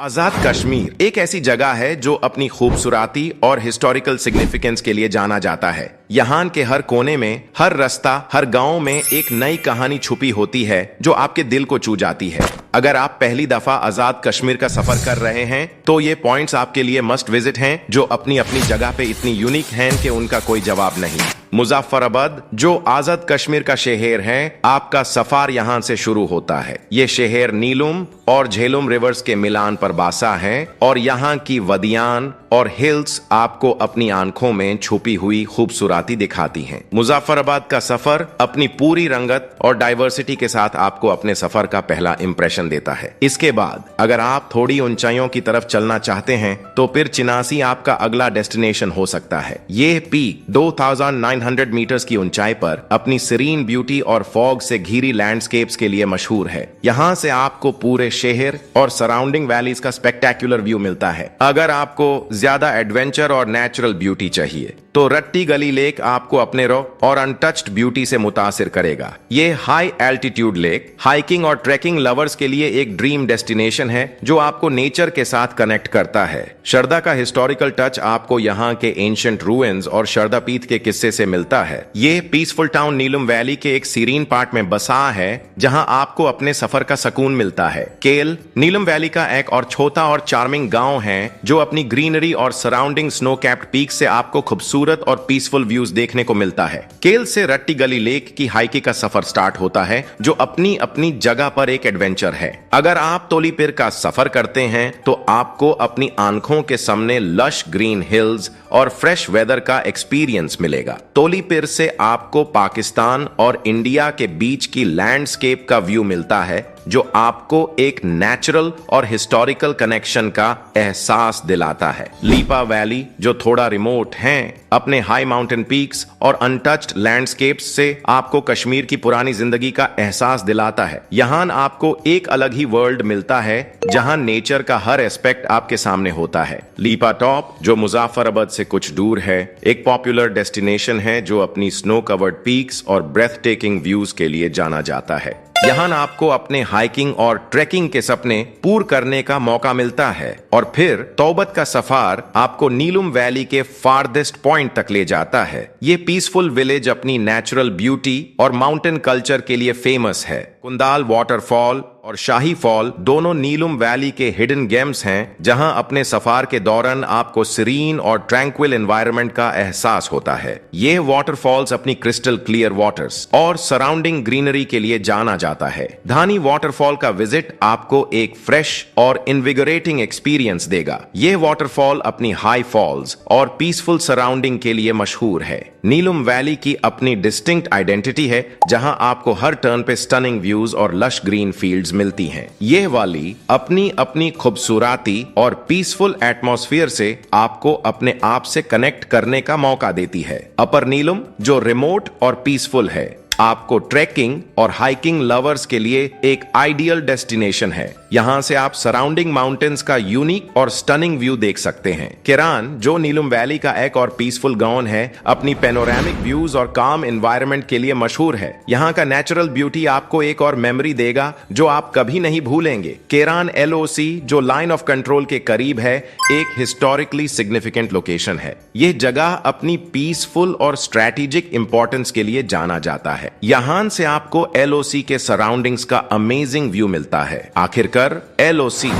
आजाद कश्मीर एक ऐसी जगह है जो अपनी खूबसूरती और हिस्टोरिकल सिग्निफिकेंस के लिए जाना जाता है। यहाँ के हर कोने में, हर रास्ता, हर गांव में एक नई कहानी छुपी होती है जो आपके दिल को छू जाती है। अगर आप पहली दफा आजाद कश्मीर का सफर कर रहे हैं तो ये पॉइंट्स आपके लिए मस्ट विजिट हैं, जो अपनी अपनी जगह पे इतनी यूनिक हैं कि उनका कोई जवाब नहीं। मुजफ्फराबाद जो आजाद कश्मीर का शहर है, आपका सफर यहाँ से शुरू होता है। ये शहर नीलम और झेलम रिवर्स के मिलान पर बासा है और यहाँ की वदियान और हिल्स आपको अपनी आंखों में छुपी हुई खूबसूरती दिखाती हैं। मुजफ्फराबाद का सफर अपनी पूरी रंगत और डाइवर्सिटी के साथ आपको अपने सफर का पहला इंप्रेशन देता है। इसके बाद अगर आप थोड़ी ऊंचाइयों की तरफ चलना चाहते हैं तो फिर चिनासी आपका अगला डेस्टिनेशन हो सकता है। ये पीक 2900 मीटर्स की ऊंचाई पर अपनी सीरीन ब्यूटी और फॉग से घिरी लैंडस्केप्स के लिए मशहूर है। यहाँ से आपको पूरे शहर और सराउंडिंग वैलीज का स्पेक्टेक्युलर व्यू मिलता है। अगर आपको ज्यादा एडवेंचर और नेचुरल ब्यूटी चाहिए तो रट्टी गली लेक आपको अपने रॉ और अनटच्ड ब्यूटी से मुतासिर करेगा। ये हाई एल्टीट्यूड लेक हाइकिंग और ट्रैकिंग लवर्स के लिए एक ड्रीम डेस्टिनेशन है जो आपको नेचर के साथ कनेक्ट करता है। शरदा का हिस्टोरिकल टच आपको यहाँ के एंशिएंट रूइंस और शरदा पीठ के किस्से से मिलता है। ये पीसफुल टाउन नीलम वैली के एक सीरीन पार्ट में बसा है जहाँ आपको अपने सफर का सुकून मिलता है। केल नीलम वैली का एक और छोटा और चार्मिंग गांव है जो अपनी ग्रीनरी और सराउंडिंग स्नो कैप्ड पीक से आपको खूबसूरत और पीसफुल व्यूज देखने को मिलता है। केल से रट्टी गली लेक की हाइकिंग का सफर स्टार्ट होता है जो अपनी अपनी जगह पर एक एडवेंचर है। अगर आप तोलीपिर का सफर करते हैं तो आपको अपनी आंखों के सामने लश ग्रीन हिल्स और फ्रेश वेदर का एक्सपीरियंस मिलेगा। तोलीपिर से आपको पाकिस्तान और इंडिया के बीच की लैंडस्केप का व्यू मिलता है जो आपको एक नेचुरल और हिस्टोरिकल कनेक्शन का एहसास दिलाता है। लीपा वैली जो थोड़ा रिमोट है, अपने हाई माउंटेन पीक्स और अनटच्ड लैंडस्केप्स से आपको कश्मीर की पुरानी जिंदगी का एहसास दिलाता है। यहाँ आपको एक अलग ही वर्ल्ड मिलता है जहाँ नेचर का हर एस्पेक्ट आपके सामने होता है। लीपा टॉप जो मुजफ्फराबाद से कुछ दूर है, एक पॉपुलर डेस्टिनेशन है जो अपनी स्नो कवर्ड पीक्स और ब्रेथ टेकिंग व्यूज के लिए जाना जाता है। यहाँ आपको अपने हाइकिंग और ट्रैकिंग के सपने पूर्ण करने का मौका मिलता है और फिर तौबत का सफर आपको नीलम वैली के फारदेस्ट पॉइंट तक ले जाता है। ये पीसफुल विलेज अपनी नेचुरल ब्यूटी और माउंटेन कल्चर के लिए फेमस है। कुंदाल वाटरफॉल और शाही फॉल दोनों नीलम वैली के हिडन गेम्स हैं जहां अपने सफर के दौरान आपको सीरीन और ट्रैंक्विल एनवायरनमेंट का एहसास होता है। ये वाटरफॉल्स अपनी क्रिस्टल क्लियर वाटर्स और सराउंडिंग ग्रीनरी के लिए जाना जाता है। धानी वाटरफॉल का विजिट आपको एक फ्रेश और इनविगोरेटिंग एक्सपीरियंस देगा। ये वाटरफॉल अपनी हाई फॉल्स और पीसफुल सराउंडिंग के लिए मशहूर है। नीलम वैली की अपनी डिस्टिंक्ट आइडेंटिटी है जहां आपको हर टर्न पे स्टनिंग व्यूज और लश ग्रीन फील्ड्स मिलती हैं। ये वाली अपनी अपनी खूबसूरती और पीसफुल एटमॉस्फेयर से आपको अपने आप से कनेक्ट करने का मौका देती है। अपर नीलम जो रिमोट और पीसफुल है, आपको ट्रैकिंग और हाइकिंग लवर्स के लिए एक आइडियल डेस्टिनेशन है। यहाँ से आप सराउंडिंग माउंटेन्स का यूनिक और स्टनिंग व्यू देख सकते हैं। केरान जो नीलम वैली का एक और पीसफुल गांव है, अपनी पेनोरामिक व्यूज और काम एनवायरनमेंट के लिए मशहूर है। यहाँ का नेचुरल ब्यूटी आपको एक और मेमोरी देगा जो आप कभी नहीं भूलेंगे। केरान LOC जो लाइन ऑफ कंट्रोल के करीब है, एक हिस्टोरिकली सिग्निफिकेंट लोकेशन है। ये जगह अपनी पीसफुल और स्ट्रेटेजिक इंपॉर्टेंस के लिए जाना जाता है। यहाँ से आपको LOC के सराउंडिंग्स का अमेजिंग व्यू मिलता है। आखिरकार LOC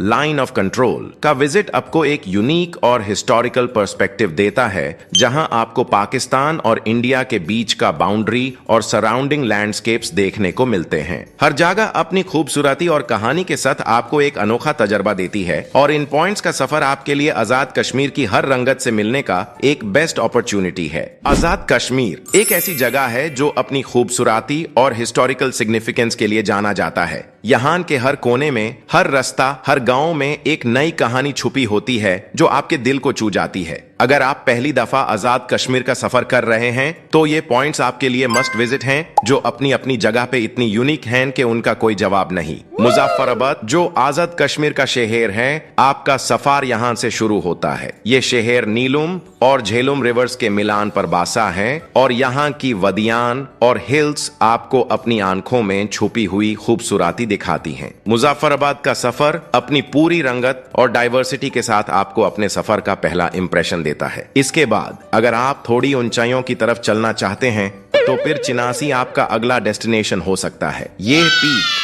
लाइन ऑफ कंट्रोल का विजिट आपको एक यूनिक और हिस्टोरिकल पर्सपेक्टिव देता है जहां आपको पाकिस्तान और इंडिया के बीच का बाउंड्री और सराउंडिंग लैंडस्केप्स देखने को मिलते हैं। हर जगह अपनी खूबसूरती और कहानी के साथ आपको एक अनोखा तजर्बा देती है और इन पॉइंट्स का सफर आपके लिए आजाद कश्मीर की हर रंगत से मिलने का एक बेस्ट अपॉर्चुनिटी है। आजाद कश्मीर एक ऐसी जगह है जो अपनी खूबसूरती और हिस्टोरिकल सिग्निफिकेंस के लिए जाना जाता है। यहाँ के हर कोने में, हर रास्ता, हर गांव में एक नई कहानी छुपी होती है जो आपके दिल को छू जाती है। अगर आप पहली दफा आजाद कश्मीर का सफर कर रहे हैं तो ये पॉइंट्स आपके लिए मस्ट विजिट हैं, जो अपनी अपनी जगह पे इतनी यूनिक हैं कि उनका कोई जवाब नहीं। मुजफ्फराबाद जो आजाद कश्मीर का शहर है, आपका सफर यहाँ से शुरू होता है। ये शहर नीलम और झेलम रिवर्स के मिलान पर बासा है और यहाँ की वदियान और हिल्स आपको अपनी आंखों में छुपी हुई खूबसूरती दिखाती हैं। मुजफ्फराबाद का सफर अपनी पूरी रंगत और डाइवर्सिटी के साथ आपको अपने सफर का पहला इंप्रेशन देता है। इसके बाद अगर आप थोड़ी ऊंचाइयों की तरफ चलना चाहते हैं तो फिर चिनासी आपका अगला डेस्टिनेशन हो सकता है। ये पीक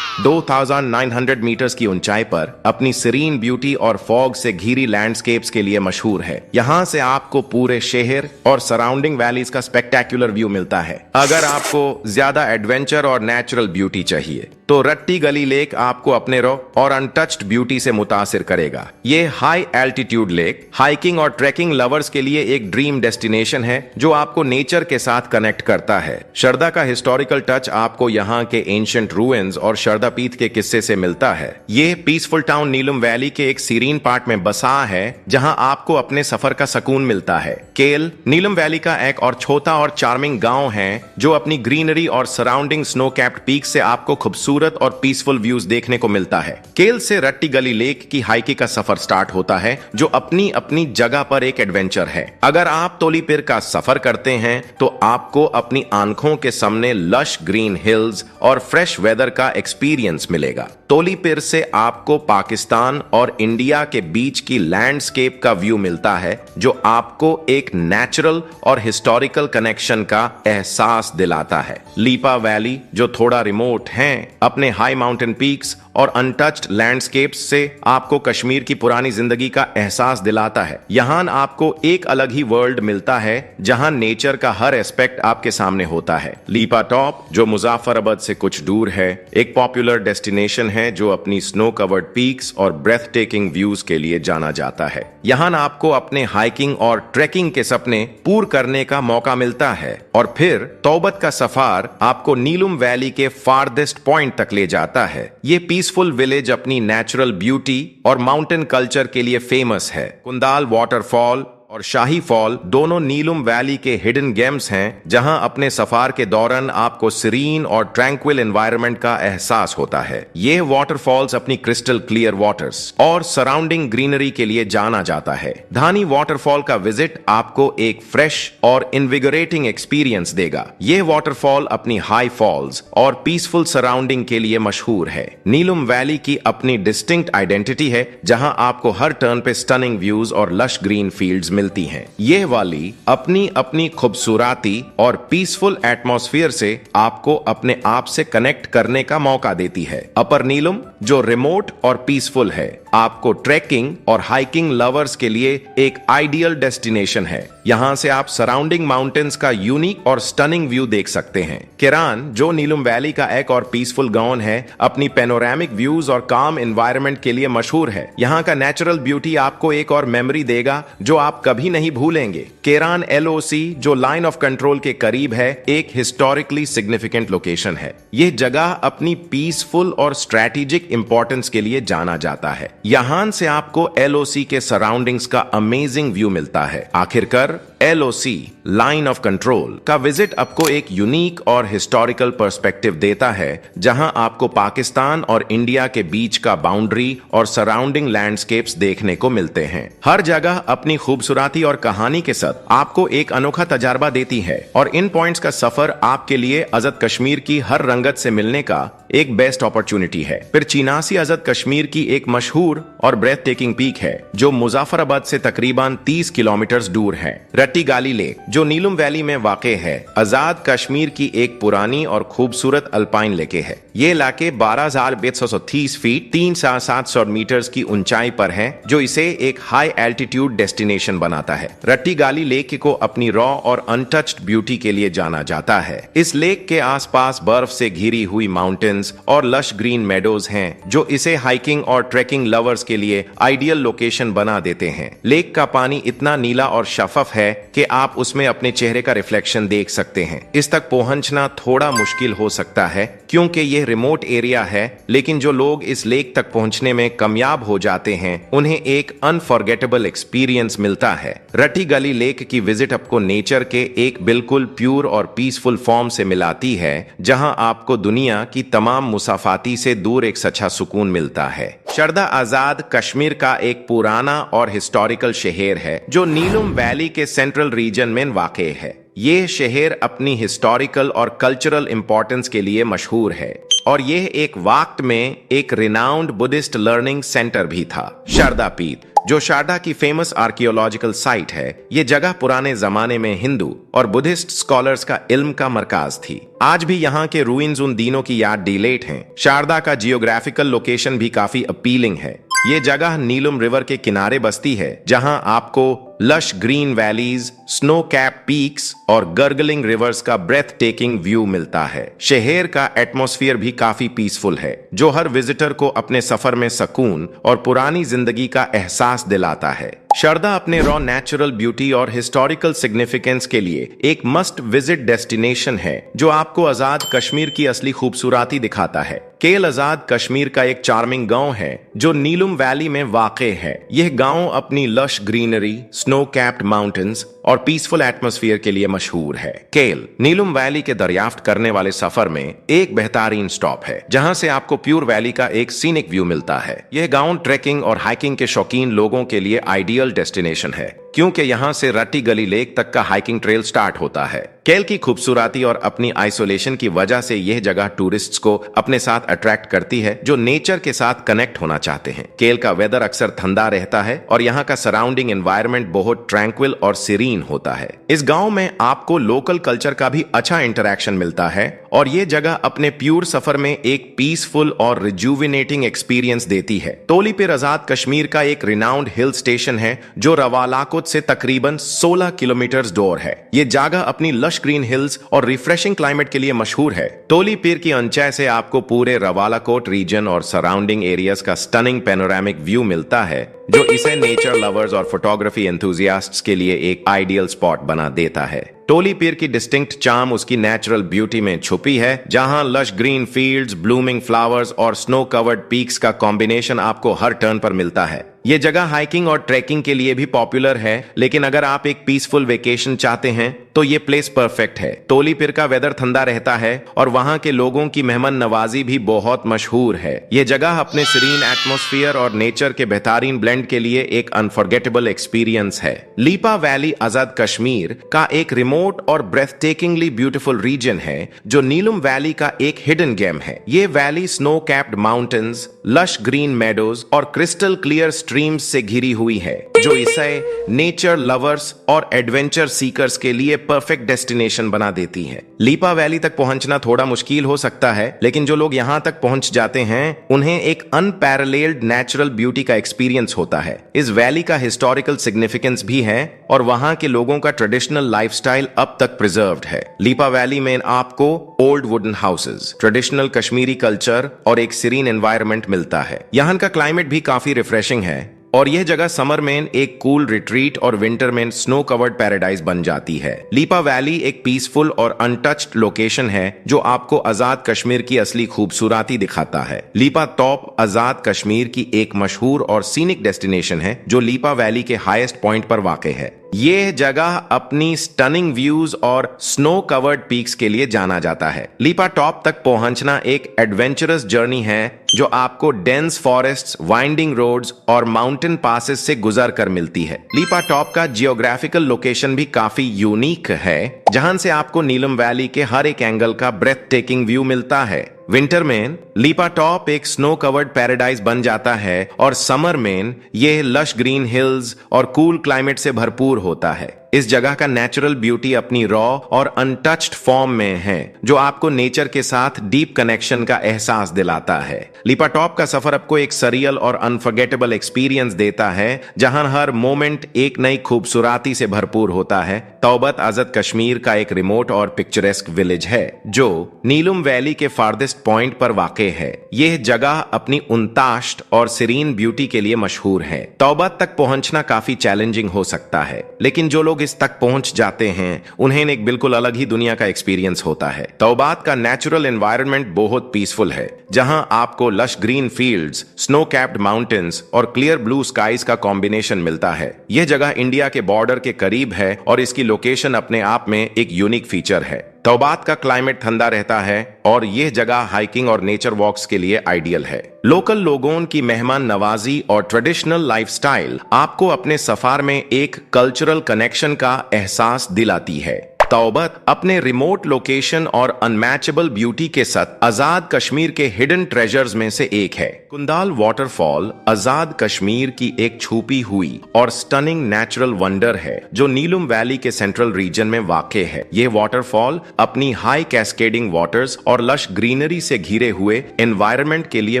2900 मीटर्स की ऊंचाई पर अपनी सीरीन ब्यूटी और फॉग से घिरी लैंडस्केप्स के लिए मशहूर है। यहाँ से आपको पूरे शहर और सराउंडिंग वैलीज का स्पेक्टेक्युलर व्यू मिलता है। अगर आपको ज्यादा एडवेंचर और नेचुरल ब्यूटी चाहिए तो रट्टी गली लेक आपको अपने रॉ और अनटच्ड ब्यूटी से मुतासिर करेगा। ये हाई एल्टीट्यूड लेक हाइकिंग और ट्रैकिंग लवर्स के लिए एक ड्रीम डेस्टिनेशन है जो आपको नेचर के साथ कनेक्ट करता है। शरदा का हिस्टोरिकल टच आपको यहाँ के एंशिएंट रूइंस और शरदा पीठ के किस्से से मिलता है। ये पीसफुल टाउन नीलम वैली के एक सीरीन पार्ट में बसा है जहां आपको अपने सफर का सुकून मिलता है। केल नीलम वैली का एक और छोटा और चार्मिंग गांव है जो अपनी ग्रीनरी और सराउंडिंग स्नो कैप्ड पीक से आपको खूबसूरत और पीसफुल व्यूज देखने को मिलता है। केल से रट्टी गली लेक की हाइकिंग का सफर स्टार्ट होता है जो अपनी अपनी जगह पर एक एडवेंचर है। अगर आप तोलीपिर का सफर करते हैं तो आपको अपनी आंखों के सामने लश ग्रीन हिल्स और फ्रेश वेदर का एक्सपीरियंस मिलेगा। तोलीपिर से आपको पाकिस्तान और इंडिया के बीच की लैंडस्केप का व्यू मिलता है जो आपको एक नेचुरल और हिस्टोरिकल कनेक्शन का एहसास दिलाता है। लीपा वैली जो थोड़ा रिमोट है, अपने हाई माउंटेन पीक्स और अनटच्ड लैंडस्केप्स से आपको कश्मीर की पुरानी जिंदगी का एहसास दिलाता है। यहाँ आपको एक अलग ही वर्ल्ड मिलता है जहां नेचर का हर एस्पेक्ट आपके सामने होता है। लीपा टॉप जो मुजफ्फराबाद से कुछ दूर है, एक पॉपुलर डेस्टिनेशन है जो अपनी स्नो कवर्ड पीक्स और ब्रेथ टेकिंग व्यूज के लिए जाना जाता है। यहाँ आपको अपने हाइकिंग और ट्रैकिंग के सपने पूरे करने का मौका मिलता है और फिर तौबत का सफर आपको नीलम वैली के फारदेस्ट पॉइंट तक ले जाता है। ये पीसफुल विलेज अपनी नेचुरल ब्यूटी और माउंटेन कल्चर के लिए फेमस है। कुंदाल वाटरफॉल और शाही फॉल दोनों नीलम वैली के हिडन गेम्स हैं जहां अपने सफर के दौरान आपको सीरीन और ट्रैंक्विल एनवायरनमेंट का एहसास होता है। ये वाटरफॉल्स अपनी क्रिस्टल क्लियर वाटर्स और सराउंडिंग ग्रीनरी के लिए जाना जाता है। धानी वाटरफॉल का विजिट आपको एक फ्रेश और इनविगोरेटिंग एक्सपीरियंस देगा। ये वाटरफॉल अपनी हाई फॉल्स और पीसफुल सराउंडिंग के लिए मशहूर है। नीलम वैली की अपनी डिस्टिंक्ट आइडेंटिटी है जहां आपको हर टर्न पे स्टनिंग व्यूज और लश ग्रीन फील्ड्स मिलती हैं। ये वाली अपनी अपनी खूबसूरती और पीसफुल एटमॉस्फेयर से आपको अपने आप से कनेक्ट करने का मौका देती है। अपर नीलम जो रिमोट और पीसफुल है, आपको ट्रैकिंग और हाइकिंग लवर्स के लिए एक आइडियल डेस्टिनेशन है। यहाँ से आप सराउंडिंग माउंटेन्स का यूनिक और स्टनिंग व्यू देख सकते हैं। केरान जो नीलम वैली का एक और पीसफुल गांव है, अपनी पैनोरामिक व्यूज और काम एनवायरनमेंट के लिए मशहूर है। यहाँ का नेचुरल ब्यूटी आपको एक और मेमोरी देगा जो आप कभी नहीं भूलेंगे। केरान LOC जो लाइन ऑफ कंट्रोल के करीब है, एक हिस्टोरिकली सिग्निफिकेंट लोकेशन है। यह जगह अपनी पीसफुल और स्ट्रेटेजिक इंपॉर्टेंस के लिए जाना जाता है। यहां से आपको LOC के सराउंडिंग्स का अमेजिंग व्यू मिलता है। आखिरकार LOC लाइन ऑफ कंट्रोल का विजिट आपको एक यूनिक और हिस्टोरिकल पर्सपेक्टिव देता है जहां आपको पाकिस्तान और इंडिया के बीच का बाउंड्री और सराउंडिंग लैंडस्केप्स देखने को मिलते हैं। हर जगह अपनी खूबसूरती और कहानी के साथ आपको एक अनोखा तजारबा देती है और इन पॉइंट्स का सफर आपके लिए आजाद कश्मीर की हर रंगत से मिलने का एक बेस्ट अपॉर्चुनिटी है। फिर चिनासी आजाद कश्मीर की एक मशहूर और ब्रेथ टेकिंग पीक है जो मुजफ्फराबाद से तकरीबन 30 किलोमीटर दूर है। रट्टी गाली लेक जो नीलम वैली में वाक़ है, आजाद कश्मीर की एक पुरानी और खूबसूरत अल्पाइन लेक है। ये इलाके 12,530 फीट 3,700 मीटर की ऊंचाई पर है जो इसे एक हाई एल्टीट्यूड डेस्टिनेशन बनाता है। रट्टी गाली लेक को अपनी रॉ और अनटच्ड ब्यूटी के लिए जाना जाता है। इस लेक के आसपास बर्फ से घिरी हुई माउंटेन्स और लश ग्रीन मेडोज हैं जो इसे हाइकिंग और ट्रैकिंग लवर्स के लिए आइडियल लोकेशन बना देते हैं। लेक का पानी इतना नीला और शफाफ है कि आप उसमें अपने चेहरे का रिफ्लेक्शन देख सकते हैं। इस तक पहुंचना थोड़ा मुश्किल हो सकता है क्योंकि यह रिमोट एरिया है, लेकिन जो लोग इस लेक तक पहुंचने में कामयाब हो जाते हैं उन्हें एक अनफॉरगेटेबल एक्सपीरियंस मिलता है। रटी गली लेक की विजिट आपको नेचर के एक बिल्कुल प्योर और पीसफुल फॉर्म से मिलाती है, जहां आपको दुनिया की तमाम मुसाफाती से दूर एक सच्चा सुकून मिलता है। शरदा आजाद कश्मीर का एक पुराना और हिस्टोरिकल शहर है जो नीलम वैली के सेंट्रल रीजन में वाक़ है। ये शहर अपनी हिस्टोरिकल और कल्चरल इंपॉर्टेंस के लिए मशहूर है और यह एक वक्त में एक रिनाउंड बुद्धिस्ट लर्निंग सेंटर भी था। शारदा पीठ, जो शारदा की फेमस आर्कियोलॉजिकल साइट है, ये जगह पुराने जमाने में हिंदू और बुद्धिस्ट स्कॉलर्स का इल्म का मरकज थी। आज भी यहाँ के रूइंस उन दिनों की याद डिलेट हैं। शारदा का जियोग्राफिकल लोकेशन भी काफी अपीलिंग है। ये जगह नीलम रिवर के किनारे बसती है, जहां आपको lush green valleys, snow cap peaks और गर्गलिंग रिवर्स का ब्रेथ टेकिंग व्यू मिलता है। शहर का एटमॉस्फेयर भी काफी पीसफुल है, जो हर विजिटर को अपने सफर में सुकून और पुरानी जिंदगी का एहसास दिलाता है। शारदा अपने रॉ नेचुरल ब्यूटी और हिस्टोरिकल सिग्निफिकेंस के लिए एक मस्ट विजिट डेस्टिनेशन है, जो आपको आजाद कश्मीर की असली खूबसूरती दिखाता है। केल आजाद कश्मीर का एक चार्मिंग गांव है जो नीलम वैली में वाक़े है। यह गांव अपनी lush greenery, snow capped mountains और पीसफुल एटमॉस्फेयर के लिए मशहूर है। केल नीलम वैली के दरियाफ्त करने वाले सफर में एक बेहतरीन स्टॉप है, जहां से आपको प्योर वैली का एक सीनिक व्यू मिलता है। यह गांव ट्रैकिंग और हाइकिंग के शौकीन लोगों के लिए आइडियल डेस्टिनेशन है, क्योंकि यहाँ से रटी गली लेक तक का हाइकिंग ट्रेल स्टार्ट होता है। केल की खूबसूरती और अपनी आइसोलेशन की वजह से यह जगह टूरिस्ट्स को अपने साथ अट्रैक्ट करती है, जो नेचर के साथ कनेक्ट होना चाहते हैं। केल का वेदर अक्सर ठंडा रहता है और यहाँ का सराउंडिंग एनवायरनमेंट बहुत ट्रैंक्विल और सीरीन होता है। इस गांव में आपको लोकल कल्चर का भी अच्छा इंटरेक्शन मिलता है और ये जगह अपने प्योर सफर में एक पीसफुल और रिजुविनेटिंग एक्सपीरियंस देती है। तोलीपिर आजाद कश्मीर का एक रिनाउंड हिल स्टेशन है जो रवालाकोट से तकरीबन 16 किलोमीटर दूर है। ये जगह अपनी लश ग्रीन हिल्स और रिफ्रेशिंग क्लाइमेट के लिए मशहूर है। तोलीपीर की ऊंचाई से आपको पूरे रवालाकोट रीजन और सराउंडिंग एरियाज का स्टनिंग पैनोरामिक व्यू मिलता है, जो इसे नेचर लवर्स और फोटोग्राफी एंथुजियास्ट्स के लिए एक आइडियल स्पॉट बना देता है। तोलीपीर की डिस्टिंक्ट चार्म उसकी नेचुरल ब्यूटी में छुपी है, जहां lush green fields, blooming flowers और स्नो कवर्ड पीक्स का कॉम्बिनेशन आपको हर टर्न पर मिलता है। ये जगह हाइकिंग और ट्रैकिंग के लिए भी पॉपुलर है, लेकिन अगर आप एक पीसफुल वेकेशन चाहते हैं तो ये प्लेस परफेक्ट है। तोलीपीर का वेदर ठंडा रहता है और वहां के लोगों की मेहमान नवाजी भी बहुत मशहूर है। ये जगह अपने सीरीन एटमॉस्फेयर और नेचर के बेहतरीन ब्लेंड के लिए एक अनफॉरगेटेबल एक्सपीरियंस है। लीपा वैली आजाद कश्मीर का एक रिमोट और ब्रेथ टेकिंगली ब्यूटीफुल रीजन है, जो नीलम वैली का एक हिडन गेम है। ये valley snow capped mountains, lush green meadows और क्रिस्टल क्लियर स्ट्रीम्स से घिरी हुई है, जो इसे नेचर लवर्स और एडवेंचर सीकर्स के लिए परफेक्ट डेस्टिनेशन बना देती है। लीपा वैली तक पहुंचना थोड़ा मुश्किल हो सकता है, लेकिन जो लोग यहां तक पहुंच जाते हैं उन्हें एक अनपैरेलल्ड नेचुरल ब्यूटी का एक्सपीरियंस होता है। इस वैली का हिस्टोरिकल सिग्निफिकेंस भी है और वहां के लोगों का ट्रेडिशनल लाइफस्टाइल अब तक प्रिजर्व्ड है। लीपा वैली में आपको old wooden houses, traditional Kashmiri culture और एक सीरीन एनवायरनमेंट मिलता है। यहाँ का क्लाइमेट भी काफी रिफ्रेशिंग है और यह जगह समर में एक कूल रिट्रीट और विंटर में स्नो कवर्ड पैराडाइज बन जाती है। लीपा वैली एक पीसफुल और अनटच्ड लोकेशन है, जो आपको आजाद कश्मीर की असली खूबसूरती दिखाता है। लीपा टॉप आजाद कश्मीर की एक मशहूर और सीनिक डेस्टिनेशन है, जो लीपा वैली के हाईएस्ट पॉइंट पर वाक़ है। यह जगह अपनी स्टनिंग व्यूज और स्नो कवर्ड पीक्स के लिए जाना जाता है। लीपा टॉप तक पहुंचना एक एडवेंचरस जर्नी है, जो आपको डेंस फॉरेस्ट्स, वाइंडिंग रोड्स और माउंटेन पासेस से गुजर कर मिलती है। लीपा टॉप का जियोग्राफिकल लोकेशन भी काफी यूनिक है, जहां से आपको नीलम वैली के हर एक एंगल का ब्रेथ टेकिंग व्यू मिलता है। विंटर में लीपा टॉप एक स्नो कवर्ड पैराडाइज बन जाता है और समर में यह लश ग्रीन हिल्स और कूल क्लाइमेट से भरपूर होता है। इस जगह का नेचुरल ब्यूटी अपनी रॉ और अनटच्ड फॉर्म में है, जो आपको नेचर के साथ डीप कनेक्शन का एहसास दिलाता है। लीपा टॉप का सफर आपको एक सरियल और अनफॉरगेटेबल एक्सपीरियंस देता है, जहां हर मोमेंट एक नई खूबसूरती से भरपूर होता है। तौबत आजाद कश्मीर का एक रिमोट और पिक्चरेस्क विलेज है, जो नीलम वैली के फार्देस्ट पॉइंट पर वाक़े है। यह जगह अपनी उनताश्त और सीरीन ब्यूटी के लिए मशहूर है। तौबत तक पहुंचना काफी चैलेंजिंग हो सकता है, लेकिन जो लोग इस तक पहुंच जाते हैं उन्हें एक बिल्कुल अलग ही दुनिया का एक्सपीरियंस होता है। तौबात का नेचुरल एनवायरनमेंट बहुत पीसफुल है, जहां आपको lush green fields, snow capped mountains और क्लियर ब्लू स्काईज का कॉम्बिनेशन मिलता है। यह जगह इंडिया के बॉर्डर के करीब है और इसकी लोकेशन अपने आप में एक यूनिक फीचर है। तौबात का क्लाइमेट ठंडा रहता है और यह जगह हाइकिंग और नेचर वॉक्स के लिए आइडियल है। लोकल लोगों की मेहमान नवाजी और ट्रेडिशनल लाइफस्टाइल आपको अपने सफर में एक कल्चरल कनेक्शन का एहसास दिलाती है। तौबत अपने रिमोट लोकेशन और अनमैचेबल ब्यूटी के साथ आजाद कश्मीर के हिडन ट्रेजर्स में से एक है। कुंदाल वाटरफॉल आजाद कश्मीर की एक छुपी हुई और स्टनिंग नेचुरल वंडर है जो नीलम वैली के सेंट्रल रीजन में वाक़ है। ये वाटरफॉल अपनी हाई कैस्केडिंग वाटर्स और लश ग्रीनरी से घिरे हुए एनवायरनमेंट के लिए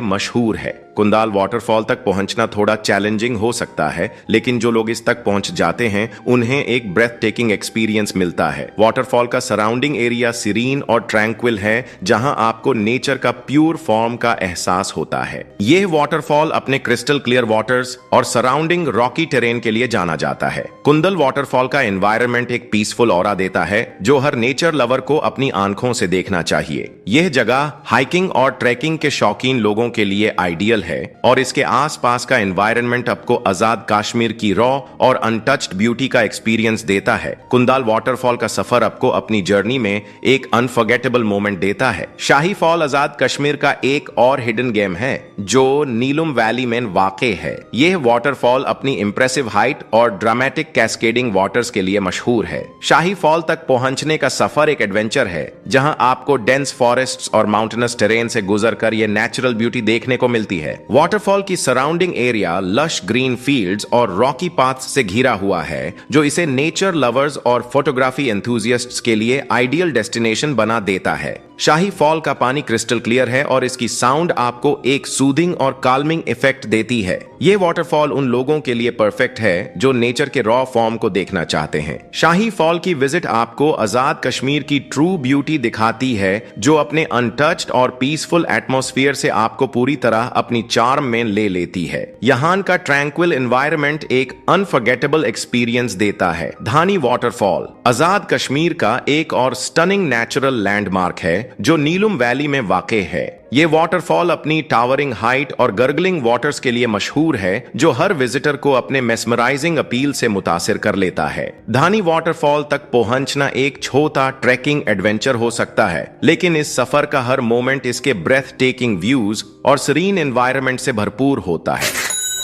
मशहूर है। कुंदाल वाटरफॉल तक पहुंचना थोड़ा चैलेंजिंग हो सकता है, लेकिन जो लोग इस तक पहुंच जाते हैं उन्हें एक ब्रेथ टेकिंग एक्सपीरियंस मिलता है। वाटरफॉल का सराउंडिंग एरिया सीरीन और ट्रैंक्विल है, जहां आपको नेचर का प्योर फॉर्म का एहसास होता है। यह वाटरफॉल अपने क्रिस्टल क्लियर वाटर्स और सराउंडिंग रॉकी टेरेन के लिए जाना जाता है। कुंदल वाटरफॉल का एनवायरनमेंट एक पीसफुल ऑरा देता है जो हर नेचर लवर को अपनी आंखों से देखना चाहिए। यह जगह हाइकिंग और ट्रैकिंग के शौकीन लोगों के लिए आइडियल है और इसके आसपास का एनवायरनमेंट आपको आजाद कश्मीर की रॉ और अनटच्ड ब्यूटी का एक्सपीरियंस देता है। कुंदाल वाटरफॉल का सफर आपको अपनी जर्नी में एक अनफॉरगेटेबल मोमेंट देता है। शाही फॉल आजाद कश्मीर का एक और हिडन गेम है जो नीलम वैली में वाक़े है। यह वाटरफॉल अपनी इंप्रेसिव हाइट और ड्रामेटिक कैस्केडिंग वाटर्स के लिए मशहूर है। शाही फॉल तक पहुंचने का सफर एक एडवेंचर है जहां आपको डेंस फॉरेस्ट्स और माउंटेनस टेरेन से गुजरकर यह नेचुरल ब्यूटी देखने को मिलती है। वाटरफॉल की surrounding area lush green fields और रॉकी पाथ्स से घिरा हुआ है जो इसे नेचर लवर्स और फोटोग्राफी एंथुसियास्ट्स के लिए आइडियल डेस्टिनेशन बना देता है। शाही फॉल का पानी क्रिस्टल क्लियर है और इसकी साउंड आपको एक सूदिंग और काल्मिंग इफेक्ट देती है। यह वाटरफॉल उन लोगों के लिए परफेक्ट है जो नेचर के रॉ फॉर्म को देखना चाहते हैं। शाही फॉल की विजिट आपको आजाद कश्मीर की ट्रू ब्यूटी दिखाती है जो अपने अनटच्ड और पीसफुल एटमॉस्फेयर से आपको पूरी तरह अपनी चार्म में ले लेती है। यहाँ का ट्रैंक्विल एनवायरनमेंट एक अनफॉरगेटेबल एक्सपीरियंस देता है। धानी वाटरफॉल आजाद कश्मीर का एक और स्टनिंग नेचुरल लैंडमार्क है जो नीलम वैली में वाक़े है। ये वाटरफॉल अपनी टावरिंग हाइट और गर्गलिंग वाटर्स के लिए मशहूर है जो हर विजिटर को अपने मेस्मराइजिंग अपील से मुतासिर कर लेता है। धानी वाटरफॉल तक पहुंचना एक छोटा ट्रैकिंग एडवेंचर हो सकता है, लेकिन इस सफर का हर मोमेंट इसके ब्रेथ टेकिंग व्यूज और सीरीन एनवायरनमेंट से भरपूर होता है।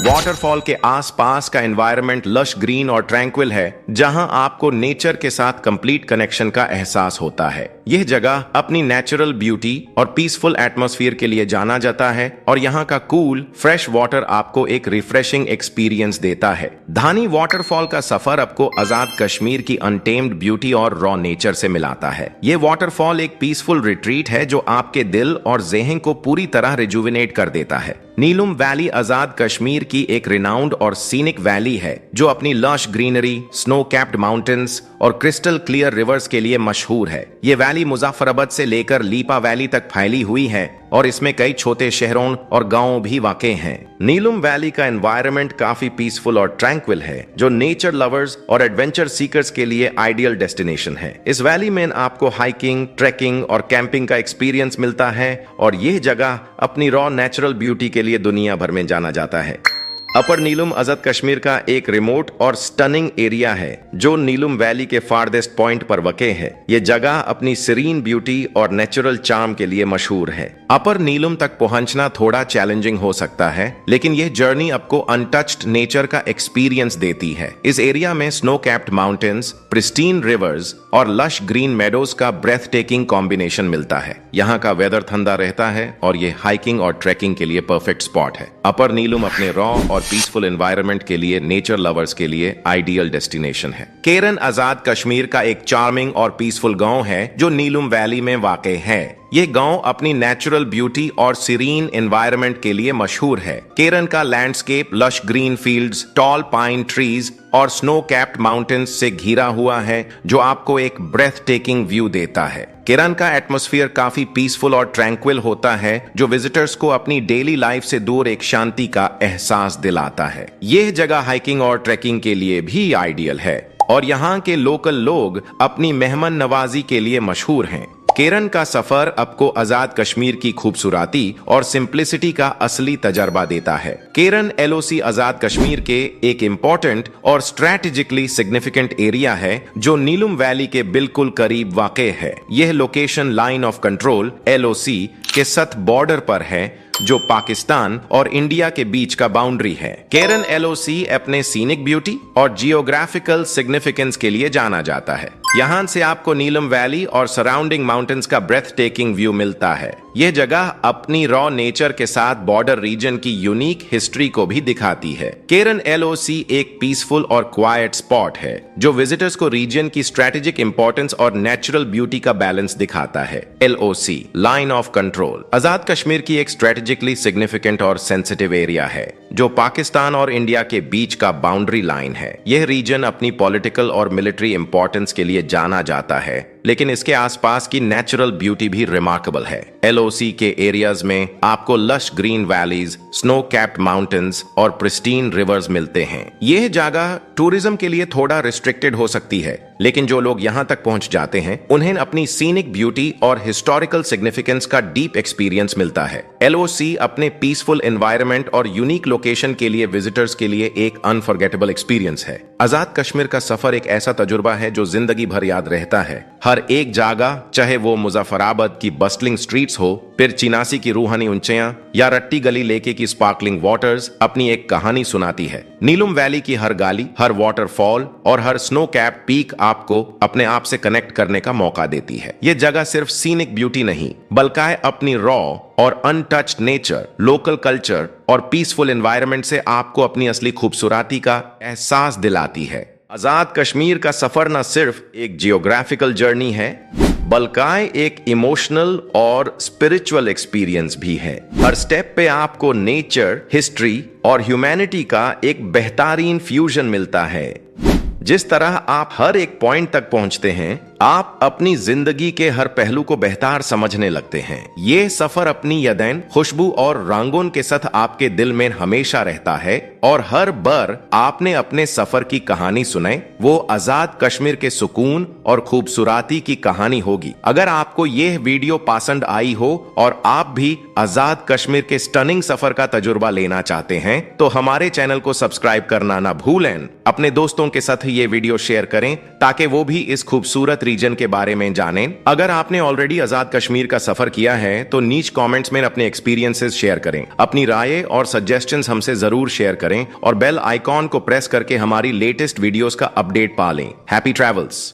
वाटरफॉल के आसपास का एनवायरनमेंट लश ग्रीन और ट्रैंक्विल है जहां आपको नेचर के साथ कंप्लीट कनेक्शन का एहसास होता है। यह जगह अपनी नेचुरल ब्यूटी और पीसफुल एटमॉस्फेयर के लिए जाना जाता है और यहाँ का कूल फ्रेश वाटर आपको एक रिफ्रेशिंग एक्सपीरियंस देता है। धानी वाटरफॉल का सफर आपको आजाद कश्मीर की अनटेम्ड ब्यूटी और रॉ नेचर से मिलाता है। यह वाटरफॉल एक पीसफुल रिट्रीट है जो आपके दिल और ज़हन को पूरी तरह रिजुविनेट कर देता है। नीलम वैली आजाद कश्मीर की एक रिनाउंड और सीनिक वैली है जो अपनी lush greenery, snow capped mountains और क्रिस्टल क्लियर रिवर्स के लिए मशहूर है। ये वैली मुजफ्फराबाद से लेकर लीपा वैली तक फैली हुई है और इसमें कई छोटे शहरों और गांवों भी वाक़े हैं। नीलम वैली का एनवायरनमेंट काफी पीसफुल और ट्रैंक्विल है जो नेचर लवर्स और एडवेंचर सीकर्स के लिए आइडियल डेस्टिनेशन है। इस वैली में आपको हाइकिंग, ट्रैकिंग और कैंपिंग का एक्सपीरियंस मिलता है और यह जगह अपनी रॉ नेचुरल ब्यूटी के लिए दुनिया भर में जाना जाता है। अपर नीलम आजाद कश्मीर का एक रिमोट और स्टनिंग एरिया है जो नीलम वैली के फार्देस्ट पॉइंट पर वाक़े है। ये जगह अपनी सीरीन ब्यूटी और नेचुरल चार्म के लिए मशहूर है। अपर नीलम तक पहुंचना थोड़ा चैलेंजिंग हो सकता है, लेकिन यह जर्नी आपको अनटच्ड नेचर का एक्सपीरियंस देती है। इस एरिया में snow capped mountains, pristine reverse और लश ग्रीन मेडोज का ब्रेथ टेकिंग कॉम्बिनेशन मिलता है। यहाँ का वेदर ठंडा रहता है और ये हाइकिंग और ट्रैकिंग के लिए परफेक्ट स्पॉट है। अपर नीलम अपने रॉ और पीसफुल एनवायरनमेंट के लिए नेचर लवर्स के लिए आइडियल डेस्टिनेशन है। केरन आजाद कश्मीर का एक चार्मिंग और पीसफुल गांव है जो नीलम वैली में वाक़े है। ये गांव अपनी नेचुरल ब्यूटी और सीरीन एनवायरनमेंट के लिए मशहूर है। केरन का landscape lush green fields, tall pine trees और स्नो कैप्ड माउंटेन्स से घिरा हुआ है जो आपको एक ब्रेथ टेकिंग व्यू देता है। केरन का एटमॉस्फेयर काफी पीसफुल और ट्रैंक्विल होता है जो विजिटर्स को अपनी डेली लाइफ से दूर एक शांति का एहसास दिलाता है। यह जगह हाइकिंग और ट्रैकिंग के लिए भी आइडियल है और यहाँ के लोकल लोग अपनी मेहमान नवाजी के लिए मशहूर हैं। केरन का सफर आपको आजाद कश्मीर की खूबसूरती और सिंप्लिसिटी का असली तजर्बा देता है। केरन एलओसी आजाद कश्मीर के एक इम्पोर्टेंट और स्ट्रैटेजिकली सिग्निफिकेंट एरिया है जो नीलम वैली के बिल्कुल करीब वाक़ है। यह location line of control LOC के साथ बॉर्डर पर है जो पाकिस्तान और इंडिया के बीच का बाउंड्री है। केरन एलओसी अपने सीनिक ब्यूटी और जियोग्राफिकल सिग्निफिकेंस के लिए जाना जाता है। यहां से आपको नीलम वैली और सराउंडिंग माउंटेन्स का ब्रेथ टेकिंग व्यू मिलता है। यह जगह अपनी रॉ नेचर के साथ बॉर्डर रीजन की यूनिक हिस्ट्री को भी दिखाती है। केरन एलओसी एक पीसफुल और क्वाइट स्पॉट है जो विजिटर्स को रीजन की स्ट्रेटेजिक इंपॉर्टेंस और नेचुरल ब्यूटी का बैलेंस दिखाता है। एलओसी लाइन ऑफ कंट्रोल आजाद कश्मीर की एक स्ट्रेटेजिकली सिग्निफिकेंट और सेंसिटिव एरिया है जो पाकिस्तान और इंडिया के बीच का बाउंड्री लाइन है। यह रीजन अपनी पॉलिटिकल और मिलिट्री इंपॉर्टेंस के लिए जाना जाता है, लेकिन इसके आसपास की नेचुरल ब्यूटी भी रिमार्केबल है। एलओसी के एरियाज में आपको lush green valleys, snow capped mountains और प्रिस्टीन रिवर्स मिलते हैं। यह जगह टूरिज्म के लिए थोड़ा रिस्ट्रिक्टेड हो सकती है, लेकिन जो लोग यहां तक पहुंच जाते हैं उन्हें अपनी सीनिक ब्यूटी और हिस्टोरिकल सिग्निफिकेंस का डीप एक्सपीरियंस मिलता है। एलओसी अपने पीसफुल एनवायरनमेंट और यूनिक लोकेशन के लिए विजिटर्स के लिए एक अनफॉरगेटेबल एक्सपीरियंस है। आजाद कश्मीर का सफर एक ऐसा तजुर्बा है जो जिंदगी भर याद रहता है। हर एक जगह, चाहे वो मुजफ्फराबाद की बस्टलिंग स्ट्रीट्स हो, फिर चिनासी की रूहानी ऊंचाइयां या रट्टी गली लेके की स्पार्कलिंग वाटर्स, अपनी एक कहानी सुनाती है। नीलम वैली की हर गाली, हर वाटरफॉल और हर स्नो कैप पीक आपको अपने आप से कनेक्ट करने का मौका देती है। ये जगह सिर्फ सीनिक ब्यूटी नहीं, बल्कि अपनी रॉ और अनटच्ड नेचर, लोकल कल्चर और पीसफुल एनवायरनमेंट से आपको अपनी असली खूबसूरती का एहसास दिलाती है। आजाद कश्मीर का सफर न सिर्फ एक जियोग्राफिकल जर्नी है, बल्कि एक इमोशनल और स्पिरिचुअल एक्सपीरियंस भी है। हर स्टेप पे आपको नेचर, हिस्ट्री और ह्यूमैनिटी का एक बेहतरीन फ्यूजन मिलता है। जिस तरह आप हर एक पॉइंट तक पहुंचते हैं, आप अपनी जिंदगी के हर पहलू को बेहतर समझने लगते हैं। ये सफर अपनी यादें, खुशबू और रंगों के साथ आपके दिल में हमेशा रहता है और हर बार आपने अपने सफर की कहानी सुने, वो आजाद कश्मीर के सुकून और खूबसूरती की कहानी होगी। अगर आपको यह वीडियो पसंद आई हो और आप भी आजाद कश्मीर के स्टनिंग सफर का तजुर्बा लेना चाहते हैं, तो हमारे चैनल को सब्सक्राइब करना ना भूलें। अपने दोस्तों के साथ ये वीडियो शेयर करें ताकि वो भी इस खूबसूरत रीजन के बारे में जानें। अगर आपने ऑलरेडी आजाद कश्मीर का सफर किया है तो नीचे कमेंट्स में अपने एक्सपीरियंसेस शेयर करें। अपनी राय और सजेशंस हमसे जरूर शेयर करें और बेल आइकॉन को प्रेस करके हमारी लेटेस्ट वीडियोस का अपडेट पा लें। Happy travels.